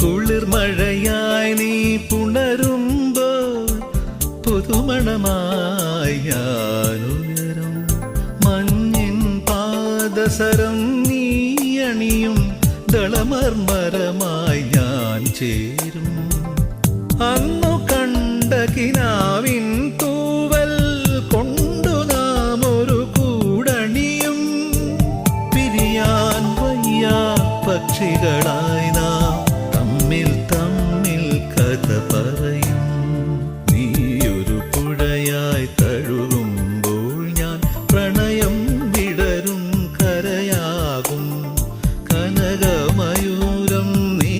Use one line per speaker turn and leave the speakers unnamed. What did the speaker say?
കുളിർമഴയായി നീ പുണരുമ്പോൾ പുതുമണമായി ഞാനുയരും. മഞ്ഞിൻ പാദസരം നീ അണിയും ദളമർമരമായി ഞാൻ ചേരും. അന്നു കണ്ട കിനാ